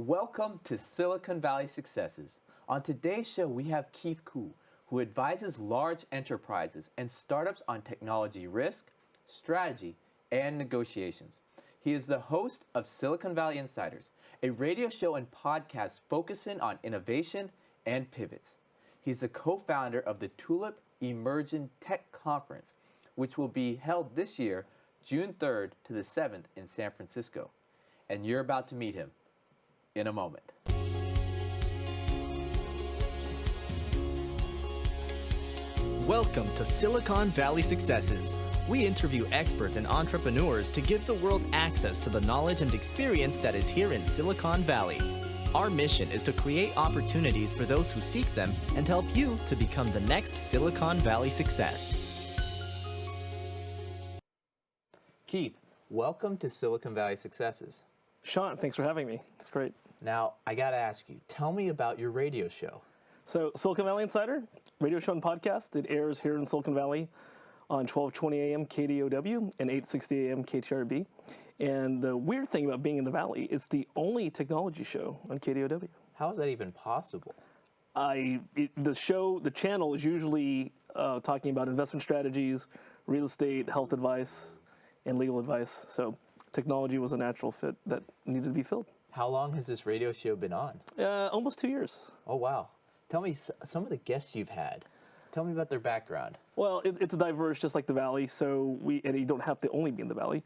Welcome to Silicon Valley Successes. On today's show, we have Keith Koo, who advises large enterprises and startups on technology risk, strategy, and negotiations. He is the host of Silicon Valley Insiders, a radio show and podcast focusing on innovation and pivots. He's the co-founder of the Tulip Emerging Tech Conference, which will be held this year, June 3rd to the 7th in San Francisco. And you're about to meet him in a moment. Welcome to Silicon Valley Successes. We interview experts and entrepreneurs to give the world access to the knowledge and experience that is here in Silicon Valley. Our mission is to create opportunities for those who seek them and help you to become the next Silicon Valley success. Keith, welcome to Silicon Valley Successes. Sean, thanks for having me. It's great. Now, I got to ask you, tell me about your radio show. So, Silicon Valley Insider, radio show and podcast. It airs here in Silicon Valley on 1220 AM KDOW and 860 AM KTRB. And the weird thing about being in the Valley, it's the only technology show on KDOW. How is that even possible? The channel is usually talking about investment strategies, real estate, health advice, and legal advice. So technology was a natural fit that needed to be filled. How long has this radio show been on? Almost 2 years. Oh, wow. Tell me some of the guests you've had. Tell me about their background. Well, it's diverse, just like the Valley. And you don't have to only be in the Valley.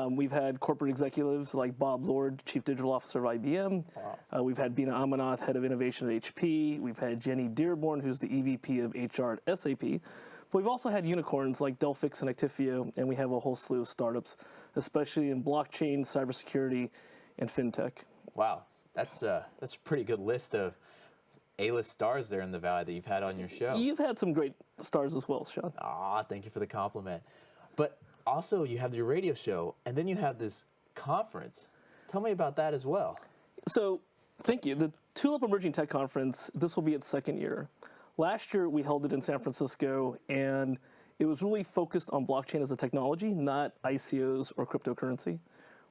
We've had corporate executives like Bob Lord, Chief Digital Officer of IBM. Wow. We've had Bina Amanath, Head of Innovation at HP. We've had Jenny Dearborn, who's the EVP of HR at SAP. But we've also had unicorns like Delphix and Actifio, and we have a whole slew of startups, especially in blockchain, cybersecurity, and fintech. Wow, that's a pretty good list of A-list stars there in the Valley that you've had on your show. You've had some great stars as well, Sean. Thank you for the compliment. But also, you have your radio show, and then you have this conference. Tell me about that as well. So, thank you. The Tulip Emerging Tech Conference, this will be its second year. Last year, we held it in San Francisco, and it was really focused on blockchain as a technology, not ICOs or cryptocurrency,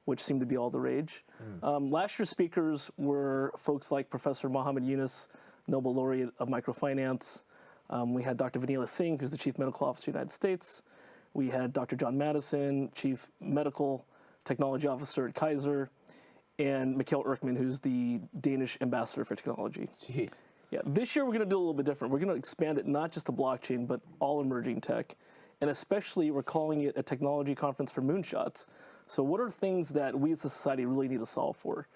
which seemed to be all the rage. Last year's speakers were folks like Professor Mohammed Yunus, Nobel Laureate of Microfinance. We had Dr. Vanilla Singh, who's the Chief Medical Officer of the United States. We had Dr. John Madison, Chief Medical Technology Officer at Kaiser, and Mikkel Erkman, who's the Danish Ambassador for Technology. Jeez. Yeah, this year we're going to do a little bit different. We're going to expand it not just to blockchain, but all emerging tech. And especially, we're calling it a technology conference for moonshots. So what are things that we as a society really need to solve for?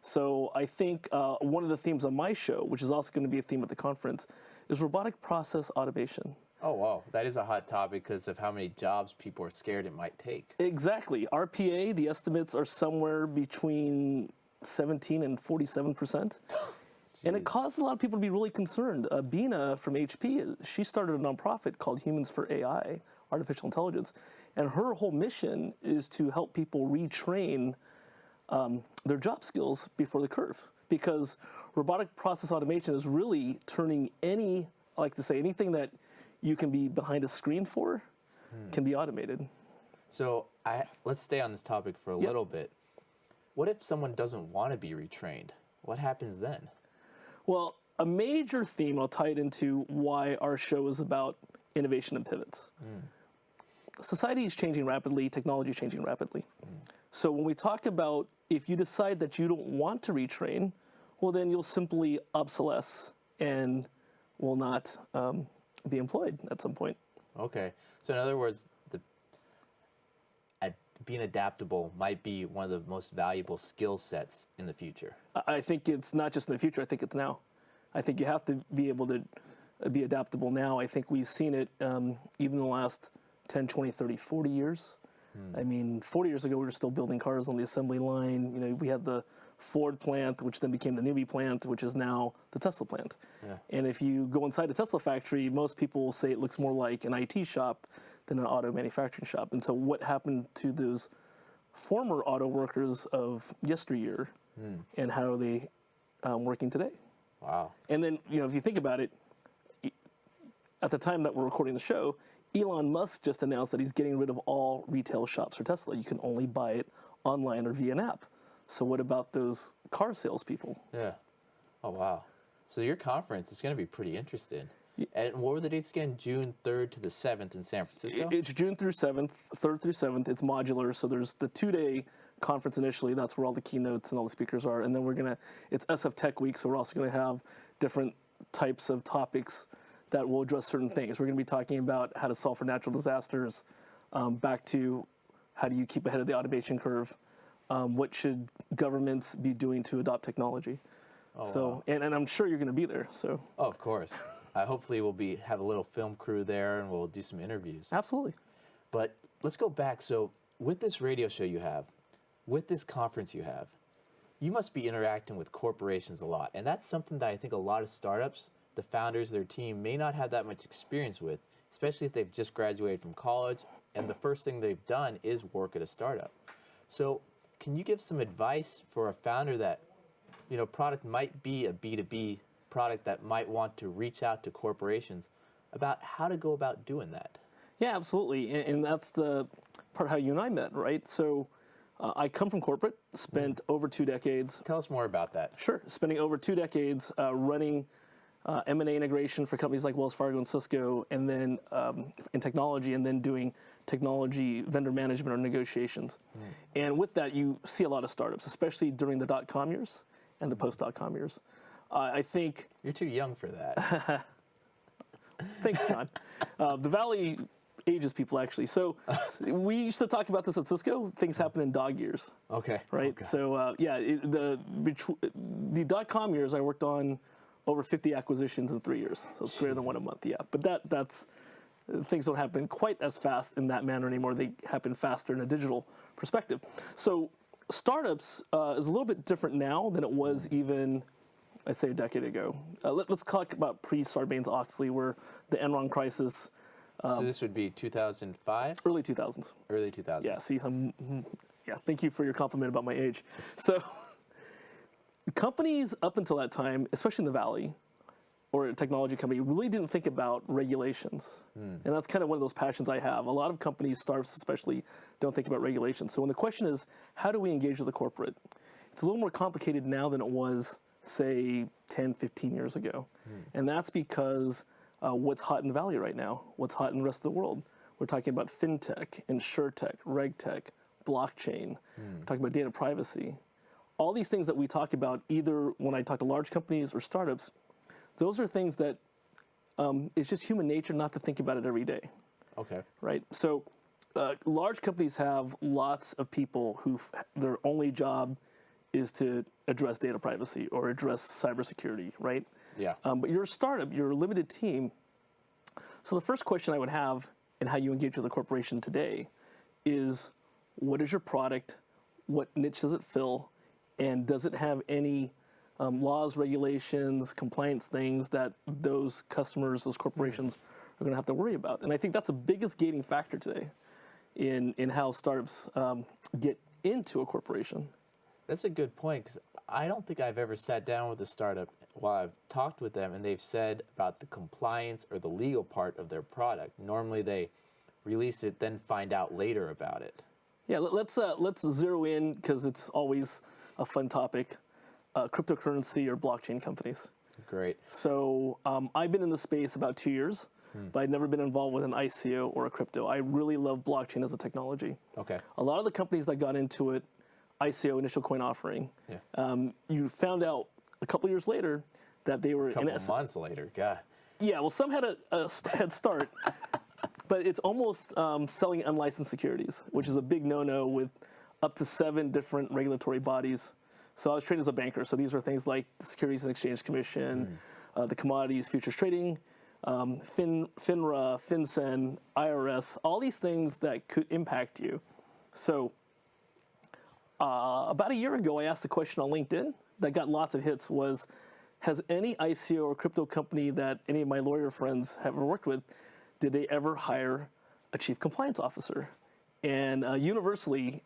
So I think one of the themes on my show, which is also going to be a theme at the conference, is robotic process automation. Oh, wow. That is a hot topic because of how many jobs people are scared it might take. Exactly. RPA, the estimates are somewhere between 17 and 47%. And it caused a lot of people to be really concerned. Bina from HP, she started a nonprofit called Humans for AI, Artificial Intelligence. And her whole mission is to help people retrain their job skills before the curve. Because robotic process automation is really turning I like to say, anything that you can be behind a screen for can be automated. So let's stay on this topic for a little bit. What if someone doesn't want to be retrained? What happens then? Well, a major theme, I'll tie it into why our show is about innovation and pivots. Society is changing rapidly, technology is changing rapidly. So when we talk about if you decide that you don't want to retrain, well then you'll simply obsolesce and will not be employed at some point. Okay. So in other words, being adaptable might be one of the most valuable skill sets in the future. I think it's not just in the future, I think it's now. I think you have to be able to be adaptable now. I think we've seen it even in the last 10, 20, 30, 40 years. I mean, 40 years ago, we were still building cars on the assembly line. You know, we had the Ford plant, which then became the Newby plant, which is now the Tesla plant. Yeah. And if you go inside the Tesla factory, most people will say it looks more like an IT shop than an auto manufacturing shop. And so what happened to those former auto workers of yesteryear, and how are they working today? Wow. And then, you know, if you think about it, at the time that we're recording the show, Elon Musk just announced that he's getting rid of all retail shops for Tesla. You can only buy it online or via an app. So what about those car salespeople? Yeah. Oh, wow. So your conference is going to be pretty interesting. And what were the dates again? June 3rd to the 7th in San Francisco? It's June through 7th, 3rd through 7th. It's modular, so there's the 2-day conference initially. That's where all the keynotes and all the speakers are. And then it's SF Tech Week, so we're also going to have different types of topics that will address certain things. We're going to be talking about how to solve for natural disasters, back to how do you keep ahead of the automation curve, what should governments be doing to adopt technology. Wow. And I'm sure you're going to be there. So. Oh, of course. Hopefully we'll have a little film crew there and we'll do some interviews. Absolutely. But let's go back. So with this radio show you have, with this conference you have, you must be interacting with corporations a lot. And that's something that I think a lot of startups, the founders, their team, may not have that much experience with, especially if they've just graduated from college and the first thing they've done is work at a startup. So can you give some advice for a founder that, product might be a B2B product that might want to reach out to corporations about how to go about doing that? Yeah, absolutely. And that's the part how you and I met, right? So I come from corporate, spent over 2 decades. Tell us more about that. Sure. Spending over 2 decades running M&A integration for companies like Wells Fargo and Cisco, and then in technology, and then doing technology vendor management or negotiations. And with that, you see a lot of startups, especially during the dot-com years and the post-dot-com years. I think... You're too young for that. Thanks, John. The Valley ages people, actually. So we used to talk about this at Cisco. Things happen in dog years. Okay. Right? Okay. So, the dot-com years, I worked on over 50 acquisitions in 3 years. So it's greater than one a month, yeah. But that's... Things don't happen quite as fast in that manner anymore. They happen faster in a digital perspective. So startups is a little bit different now than it was even... I say a decade ago. Let's talk about pre-Sarbanes-Oxley, where the Enron crisis. So this would be 2005? Early 2000s. Early 2000s. Yeah, see, thank you for your compliment about my age. So companies up until that time, especially in the Valley, or a technology company, really didn't think about regulations. And that's kind of one of those passions I have. A lot of companies, startups especially, don't think about regulations. So when the question is, how do we engage with the corporate? It's a little more complicated now than it was, say, 10, 15 years ago. And that's because what's hot in the Valley right now, what's hot in the rest of the world. We're talking about fintech, insurtech, regtech, blockchain, we're talking about data privacy. All these things that we talk about, either when I talk to large companies or startups, those are things that it's just human nature not to think about it every day. Okay. Right? So large companies have lots of people who their only job is to address data privacy or address cybersecurity, right? Yeah. But you're a startup, you're a limited team. So the first question I would have in how you engage with a corporation today is, what is your product? What niche does it fill? And does it have any laws, regulations, compliance things that those customers, those corporations are going to have to worry about? And I think that's the biggest gating factor today in how startups get into a corporation. That's a good point, because I don't think I've ever sat down with a startup while I've talked with them and they've said about the compliance or the legal part of their product. Normally they release it, then find out later about it. Yeah, let's zero in, because it's always a fun topic, cryptocurrency or blockchain companies. Great. So I've been in the space about 2 years, but I've never been involved with an ICO or a crypto. I really love blockchain as a technology. Okay. A lot of the companies that got into it, ICO, initial coin offering, you found out a couple years later that they were... A couple months later, God. Yeah, well, some had a head start, but it's almost selling unlicensed securities, which is a big no-no with up to 7 different regulatory bodies. So I was trained as a banker, so these are things like the Securities and Exchange Commission, the Commodities Futures Trading, FINRA, FinCEN, IRS, all these things that could impact you. So about a year ago, I asked a question on LinkedIn that got lots of hits, was, has any ICO or crypto company that any of my lawyer friends have ever worked with, did they ever hire a chief compliance officer? And universally,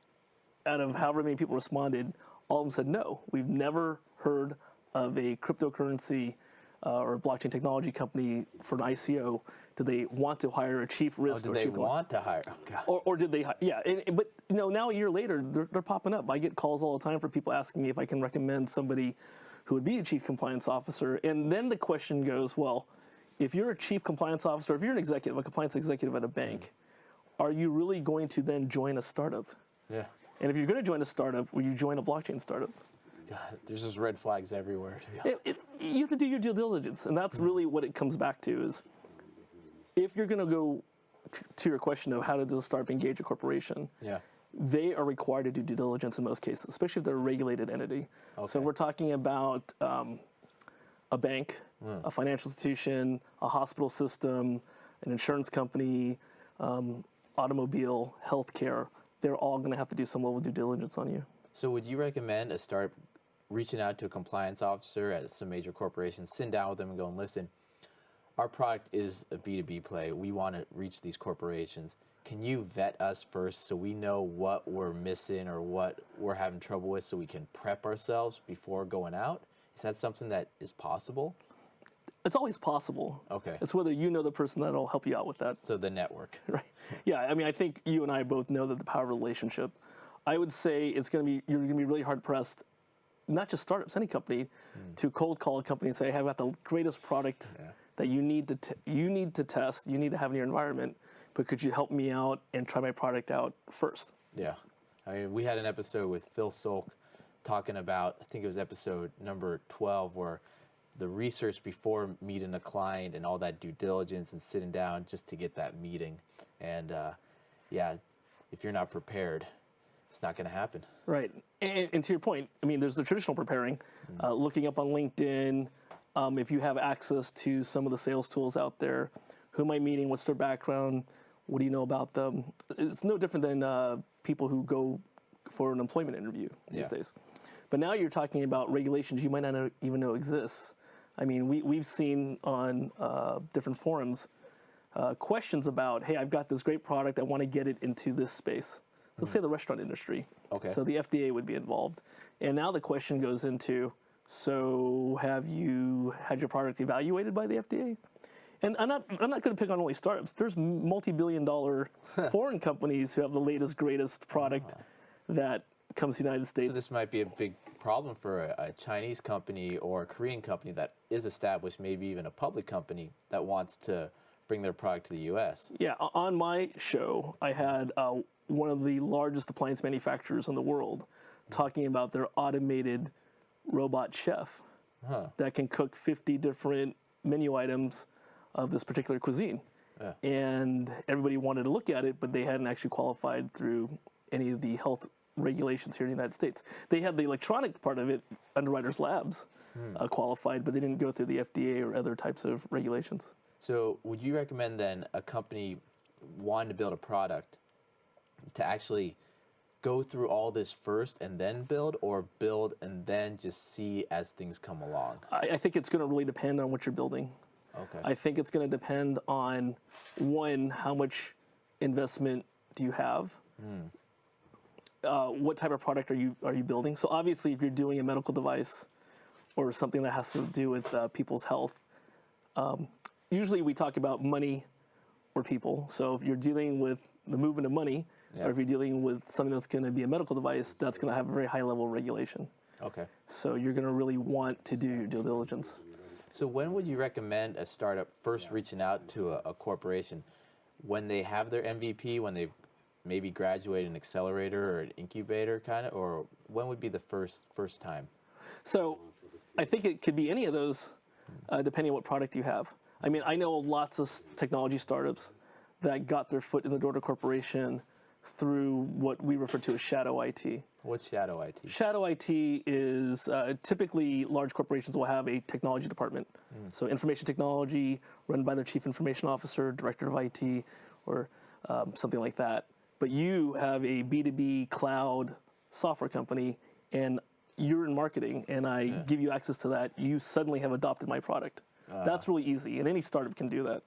out of however many people responded, all of them said no. We've never heard of a cryptocurrency or a blockchain technology company for an ICO, do they want to hire a chief risk Oh, or do they chief want to hire? Oh, God. or did they? Yeah, but now a year later, they're popping up. I get calls all the time for people asking me if I can recommend somebody who would be a chief compliance officer. And then the question goes, well, if you're a chief compliance officer, if you're an executive, a compliance executive at a bank, are you really going to then join a startup? Yeah. And if you're going to join a startup, will you join a blockchain startup? God, there's just red flags everywhere. You have to do your due diligence, and that's really what it comes back to is if you're going to go to your question of how does a startup engage a corporation, they are required to do due diligence in most cases, especially if they're a regulated entity. Okay. So we're talking about a bank, a financial institution, a hospital system, an insurance company, automobile, healthcare. They're all going to have to do some level of due diligence on you. So would you recommend a startup reaching out to a compliance officer at some major corporation, sitting down with them and going, listen, our product is a B2B play. We want to reach these corporations. Can you vet us first so we know what we're missing or what we're having trouble with so we can prep ourselves before going out? Is that something that is possible? It's always possible. Okay. It's whether you know the person that'll help you out with that. So the network. Right. Yeah, I mean, I think you and I both know that the power of relationship. I would say you're going to be really hard pressed, not just startups, any company, to cold call a company and say, hey, I've got the greatest product that you need to test, you need to have in your environment, but could you help me out and try my product out first? Yeah. I mean, we had an episode with Phil Solk talking about, I think it was episode number 12, where the research before meeting a client and all that due diligence and sitting down just to get that meeting. And if you're not prepared, it's not going to happen. Right. And to your point, I mean, there's the traditional preparing, looking up on LinkedIn. If you have access to some of the sales tools out there, who am I meeting? What's their background? What do you know about them? It's no different than people who go for an employment interview these days. But now you're talking about regulations you might not even know exists. I mean, we've seen on different forums questions about, hey, I've got this great product. I want to get it into this space. Let's say the restaurant industry. Okay. So the FDA would be involved. And now the question goes into, so have you had your product evaluated by the FDA? And I'm not going to pick on only startups. There's multi-billion-dollar foreign companies who have the latest, greatest product that comes to the United States. So this might be a big problem for a Chinese company or a Korean company that is established, maybe even a public company that wants to bring their product to the U.S. Yeah, on my show, I had one of the largest appliance manufacturers in the world talking about their automated robot chef that can cook 50 different menu items of this particular cuisine. Yeah. And everybody wanted to look at it, but they hadn't actually qualified through any of the health regulations here in the United States. They had the electronic part of it, Underwriters Labs, qualified, but they didn't go through the FDA or other types of regulations. So would you recommend then a company wanting to build a product to actually go through all this first and then build, or build and then just see as things come along? I think it's going to really depend on what you're building. Okay. I think it's going to depend on, one, how much investment do you have? What type of product are you building? So obviously, if you're doing a medical device or something that has to do with people's health, usually we talk about money or people. So if you're dealing with the movement of money, or if you're dealing with something that's going to be a medical device, that's going to have a very high level of regulation. Okay. So you're going to really want to do your due diligence. So when would you recommend a startup first reaching out to a corporation? When they have their MVP, when they've maybe graduated an accelerator or an incubator kind of, or when would be the first time? So I think it could be any of those, depending on what product you have. I mean, I know lots of technology startups that got their foot in the door to corporation through what we refer to as shadow IT. What's shadow IT? Shadow IT is typically large corporations will have a technology department. So information technology run by their chief information officer, director of IT, or something like that. But you have a B2B cloud software company, and you're in marketing, and I give you access to that. You suddenly have adopted my product. That's really easy, and any startup can do that.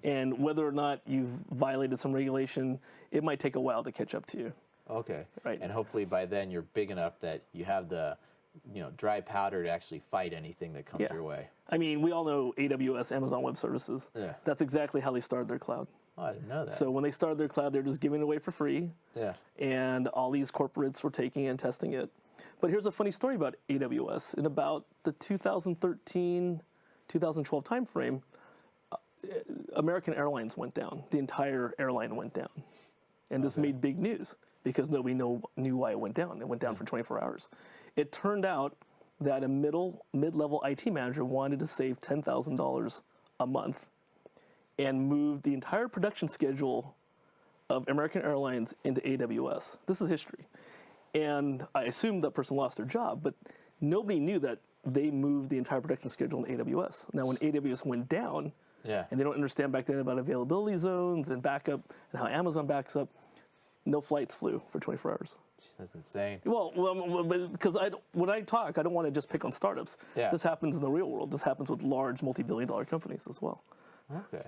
And whether or not you've violated some regulation, it might take a while to catch up to you. Okay. Right. And hopefully by then you're big enough that you have the dry powder to actually fight anything that comes your way. I mean, we all know AWS, Amazon Web Services. Yeah. That's exactly how they started their cloud. Oh, I didn't know that. So when they started their cloud, they're just giving it away for free. Yeah. And all these corporates were taking it and testing it. But here's a funny story about AWS. In about the 2013, 2012 timeframe, American Airlines went down. The entire airline went down. And this made big news because nobody knew why it went down. It went down for 24 hours. It turned out that a mid-level IT manager wanted to save $10,000 a month and moved the entire production schedule of American Airlines into AWS. This is history. And I assumed that person lost their job, but nobody knew that they moved the entire production schedule into AWS. Now, when AWS went down, and they don't understand back then about availability zones and backup and how Amazon backs up, no flights flew for 24 hours. Jeez, that's insane. Well, because when I talk, I don't want to just pick on startups. Yeah. This happens in the real world. This happens with large multi-billion-dollar companies as well. Okay.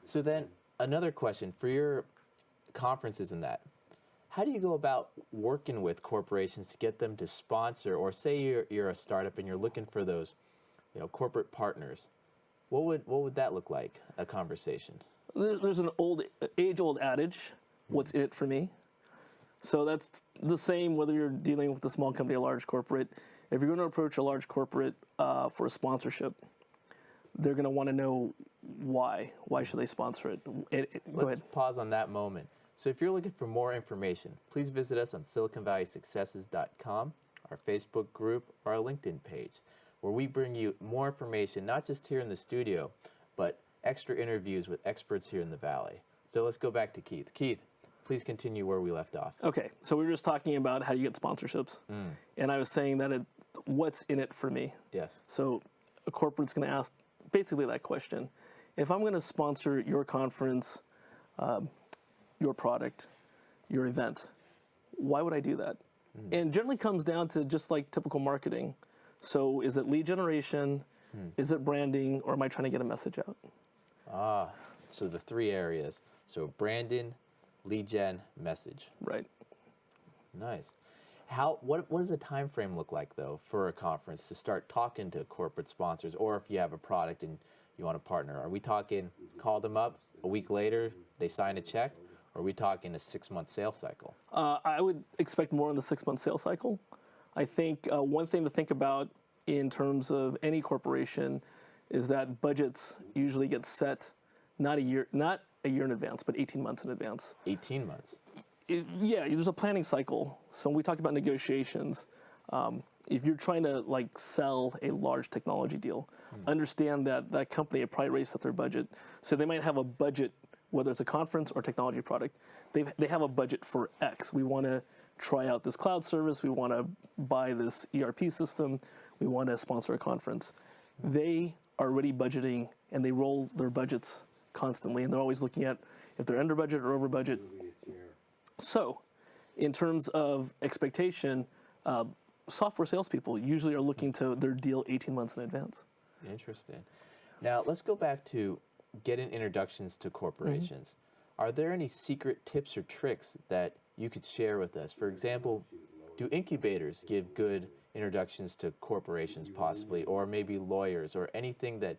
So then another question for your conferences and that. How do you go about working with corporations to get them to sponsor, or say you're a startup and you're looking for those, corporate partners? What would that look like, a conversation? There's an age-old adage, what's in it for me? So that's the same whether you're dealing with a small company or a large corporate. If you're going to approach a large corporate for a sponsorship, they're going to want to know why. Why should they sponsor it? Go ahead. Pause on that moment. So if you're looking for more information, please visit us on SiliconValleySuccesses.com, our Facebook group, or our LinkedIn page, where we bring you more information, not just here in the studio, but extra interviews with experts here in the Valley. So let's go back to Keith. Keith, please continue where we left off. Okay, so we were just talking about how you get sponsorships, and I was saying that what's in it for me? Yes. So a corporate's going to ask basically that question. If I'm going to sponsor your conference, your product, your event, why would I do that? And generally comes down to just like typical marketing. So is it lead generation, is it branding, or am I trying to get a message out? Ah, so the three areas. So branding, lead gen, message. Right. Nice. What does a time frame look like, though, for a conference to start talking to corporate sponsors, or if you have a product and you want to partner? Are we talking call them up, a week later, they sign a check? Or are we talking a 6-month sales cycle? I would expect more in the 6-month sales cycle. I think one thing to think about in terms of any corporation is that budgets usually get set not a year in advance, but 18 months in advance. 18 months? Yeah, there's a planning cycle. So when we talk about negotiations, if you're trying to sell a large technology deal, understand that that company had probably raised up their budget. So they might have a budget, whether it's a conference or technology product, they have a budget for X. We want to try out this cloud service. We want to buy this ERP system. We want to sponsor a conference. They are already budgeting, and they roll their budgets constantly, and they're always looking at if they're under budget or over budget. So in terms of expectation, software salespeople usually are looking to their deal 18 months in advance. Interesting. Now, let's go back to getting introductions to corporations. Are there any secret tips or tricks that you could share with us? For example, do incubators give good introductions to corporations possibly, or maybe lawyers, or anything that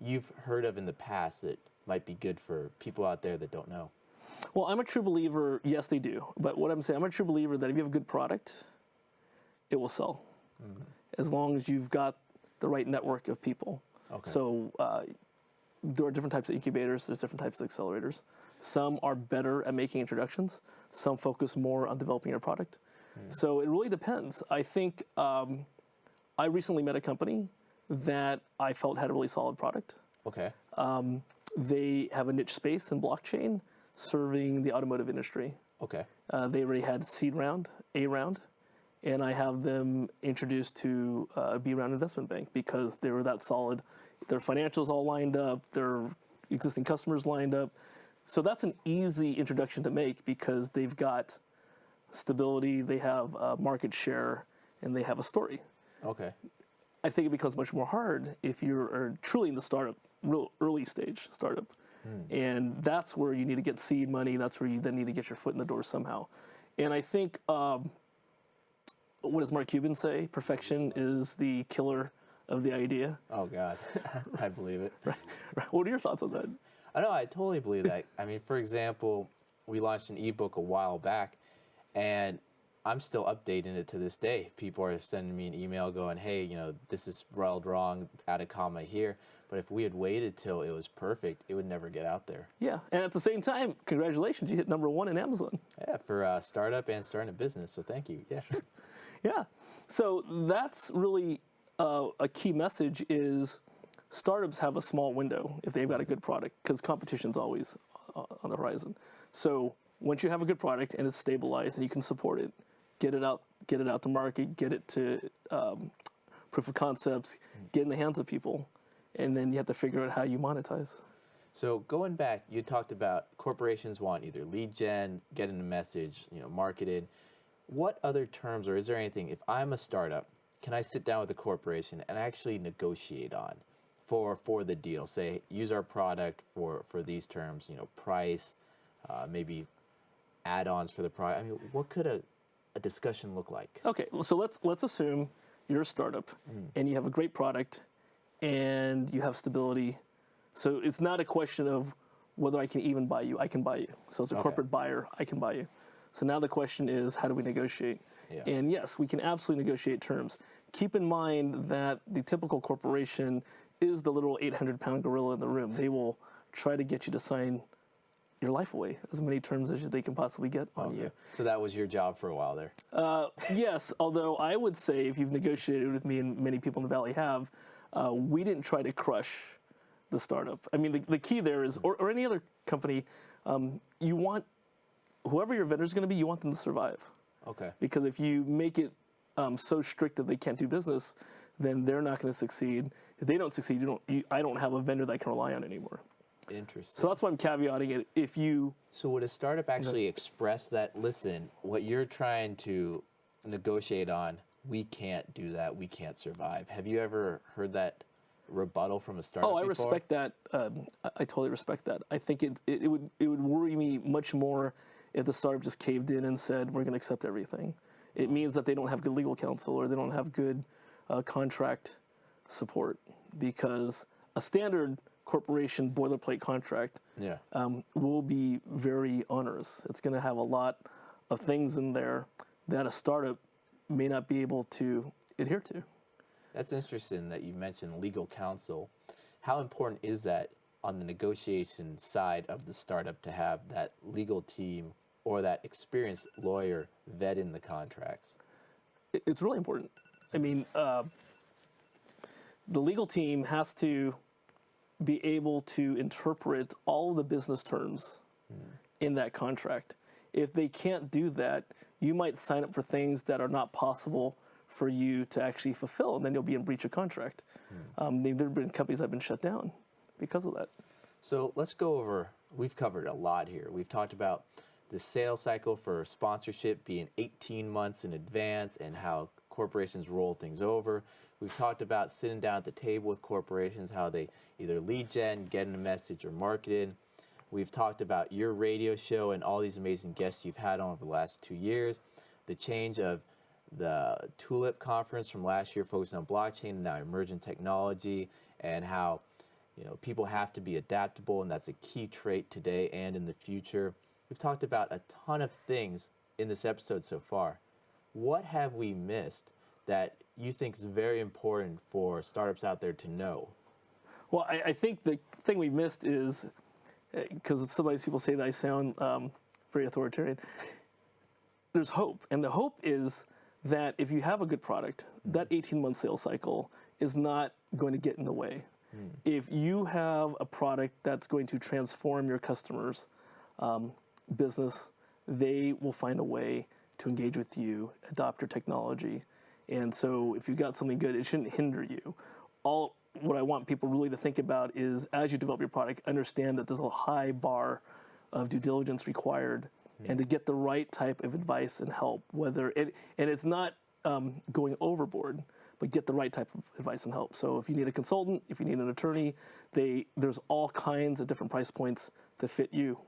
you've heard of in the past that might be good for people out there that don't know? Well, I'm a true believer, yes, they do. But what I'm saying, I'm a true believer that if you have a good product, it will sell. As long as you've got the right network of people. Okay. So there are different types of incubators, there's different types of accelerators. Some are better at making introductions. Some focus more on developing your product. So it really depends. I think I recently met a company that I felt had a really solid product. Okay. They have a niche space in blockchain serving the automotive industry. Okay. They already had seed round, A round, and I have them introduced to a B round investment bank because they were that solid. Their financials all lined up, their existing customers lined up. So that's an easy introduction to make because they've got stability, they have market share, and they have a story. Okay. I think it becomes much more hard if you're truly in the startup, real early stage startup. And that's where you need to get seed money. That's where you then need to get your foot in the door somehow. And I think what does Mark Cuban say? Perfection is the killer of the idea. Oh, God. I believe it. Right. What are your thoughts on that? I know, I totally believe that. I mean, for example, we launched an ebook a while back, and I'm still updating it to this day. People are sending me an email going, hey, you know, this is spelled wrong, add a comma here. But if we had waited till it was perfect, it would never get out there. Yeah, and at the same time, congratulations, you hit #1 in Amazon. Yeah, for startup and starting a business, so thank you. Yeah. Yeah, so that's really a key message is startups have a small window if they've got a good product because competition's always on the horizon. So once you have a good product and it's stabilized and you can support it, get it out to market, get it to proof of concepts, get in the hands of people, and then you have to figure out how you monetize. So going back, you talked about corporations want either lead gen, getting a message, you know, marketed. What other terms, or is there anything, if I'm a startup, can I sit down with a corporation and actually negotiate on for the deal? Say, use our product for these terms, you know, price, maybe add-ons for the product. I mean, what could a discussion look like? Okay, so let's assume you're a startup and you have a great product and you have stability. So it's not a question of whether I can even buy you. I can buy you. So as a corporate buyer, I can buy you. So now the question is, how do we negotiate? Yeah. And yes, we can absolutely negotiate terms. Keep in mind that the typical corporation is the little 800-pound gorilla in the room. They will try to get you to sign your life away, as many terms as they can possibly get on you. So that was your job for a while there. Yes, although I would say if you've negotiated with me, and many people in the Valley have, we didn't try to crush the startup. I mean, the key there is, or any other company, you want, whoever your vendor is going to be, you want them to survive. Okay. Because if you make it so strict that they can't do business, then they're not going to succeed. If they don't succeed, I don't have a vendor that I can rely on anymore. Interesting. So that's why I'm caveating it. If you... So would a startup actually express that, listen, what you're trying to negotiate on, we can't do that, we can't survive. Have you ever heard that rebuttal from a startup before? Respect that. I totally respect that. I think it would worry me much more if the startup just caved in and said, we're going to accept everything. It means that they don't have good legal counsel or they don't have good contract support, because a standard corporation boilerplate contract will be very onerous. It's going to have a lot of things in there that a startup may not be able to adhere to. That's interesting that you mentioned legal counsel. How important is that on the negotiation side of the startup to have that legal team or that experienced lawyer vet in the contracts? It's really important. I mean, the legal team has to be able to interpret all of the business terms in that contract. If they can't do that, you might sign up for things that are not possible for you to actually fulfill, and then you'll be in breach of contract. There have been companies that have been shut down because of that. So let's go over, we've covered a lot here. We've talked about the sales cycle for sponsorship being 18 months in advance and how corporations roll things over. We've talked about sitting down at the table with corporations, how they either lead gen, getting a message, or marketed. We've talked about your radio show and all these amazing guests you've had on over the last 2 years. The change of the Tulip conference from last year focusing on blockchain and now emerging technology, and how people have to be adaptable, and that's a key trait today and in the future. We've talked about a ton of things in this episode so far. What have we missed that you think is very important for startups out there to know? Well, I think the thing we missed is, because sometimes people say that I sound very authoritarian, there's hope. And the hope is that if you have a good product, that 18-month sales cycle is not going to get in the way. If you have a product that's going to transform your customers' business, they will find a way to engage with you, adopt your technology. And so if you've got something good, it shouldn't hinder you. What I want people really to think about is, as you develop your product, understand that there's a high bar of due diligence required, and to get the right type of advice and help, and it's not going overboard, but get the right type of advice and help. So if you need a consultant, if you need an attorney, there's all kinds of different price points to fit you.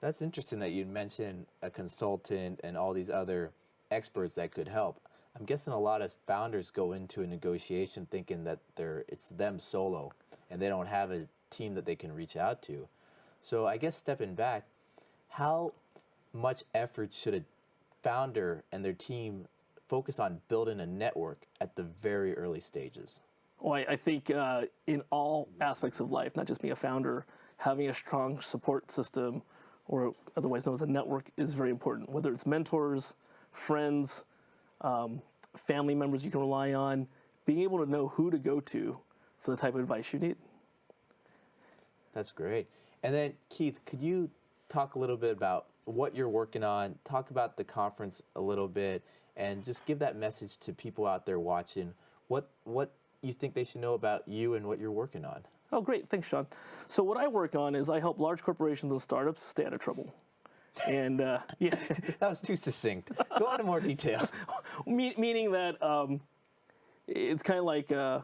That's interesting that you mentioned a consultant and all these other experts that could help. I'm guessing a lot of founders go into a negotiation thinking that it's them solo and they don't have a team that they can reach out to. So I guess stepping back, how much effort should a founder and their team focus on building a network at the very early stages? Well, I think in all aspects of life, not just being a founder, having a strong support system, or otherwise known as a network, is very important. Whether it's mentors, friends, family members you can rely on, being able to know who to go to for the type of advice you need. That's great. And then, Keith, could you talk a little bit about what you're working on, talk about the conference a little bit, and just give that message to people out there watching, what you think they should know about you and what you're working on? Oh, great. Thanks, Sean. So what I work on is I help large corporations and startups stay out of trouble. And yeah. That was too succinct. Go into more detail. Meaning that it's kind of like an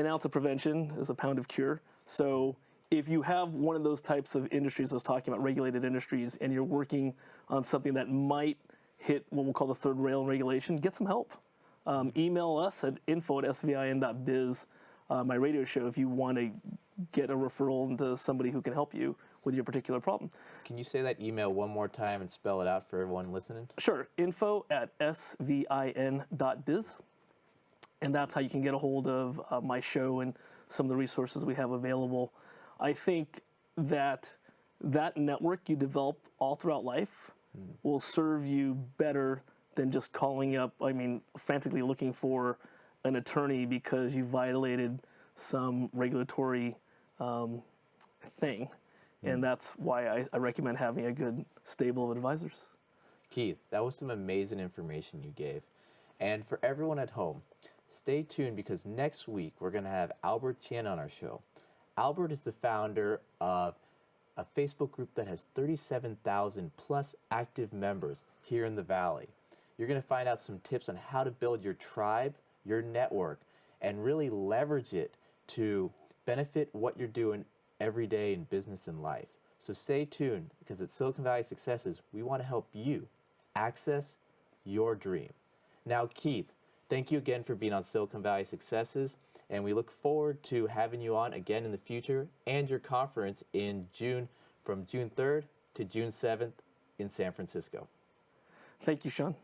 ounce of prevention is a pound of cure. So if you have one of those types of industries I was talking about, regulated industries, and you're working on something that might hit what we'll call the third rail in regulation, get some help. Email us at info@svin.biz, my radio show, if you want to get a referral into somebody who can help you with your particular problem. Can you say that email one more time and spell it out for everyone listening? Sure, info@svin.biz. And that's how you can get a hold of my show and some of the resources we have available. I think that network you develop all throughout life will serve you better than just calling up, frantically looking for an attorney because you violated some regulatory thing. And that's why I recommend having a good stable of advisors. Keith, that was some amazing information you gave. And for everyone at home, stay tuned because next week we're going to have Albert Chien on our show. Albert is the founder of a Facebook group that has 37,000 plus active members here in the Valley. You're going to find out some tips on how to build your tribe, your network, and really leverage it to benefit what you're doing every day in business and life. So stay tuned because at Silicon Valley Successes, we want to help you access your dream. Now, Keith, thank you again for being on Silicon Valley Successes, and we look forward to having you on again in the future and your conference in June, from June 3rd to June 7th in San Francisco. Thank you, Sean.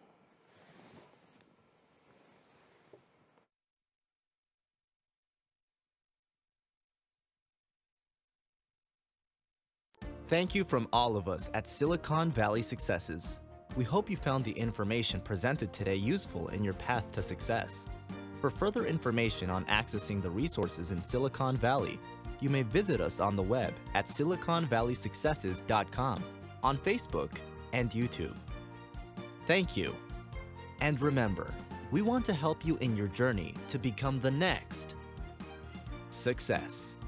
Thank you from all of us at Silicon Valley Successes. We hope you found the information presented today useful in your path to success. For further information on accessing the resources in Silicon Valley, you may visit us on the web at siliconvalleysuccesses.com, on Facebook and YouTube. Thank you. And remember, we want to help you in your journey to become the next success.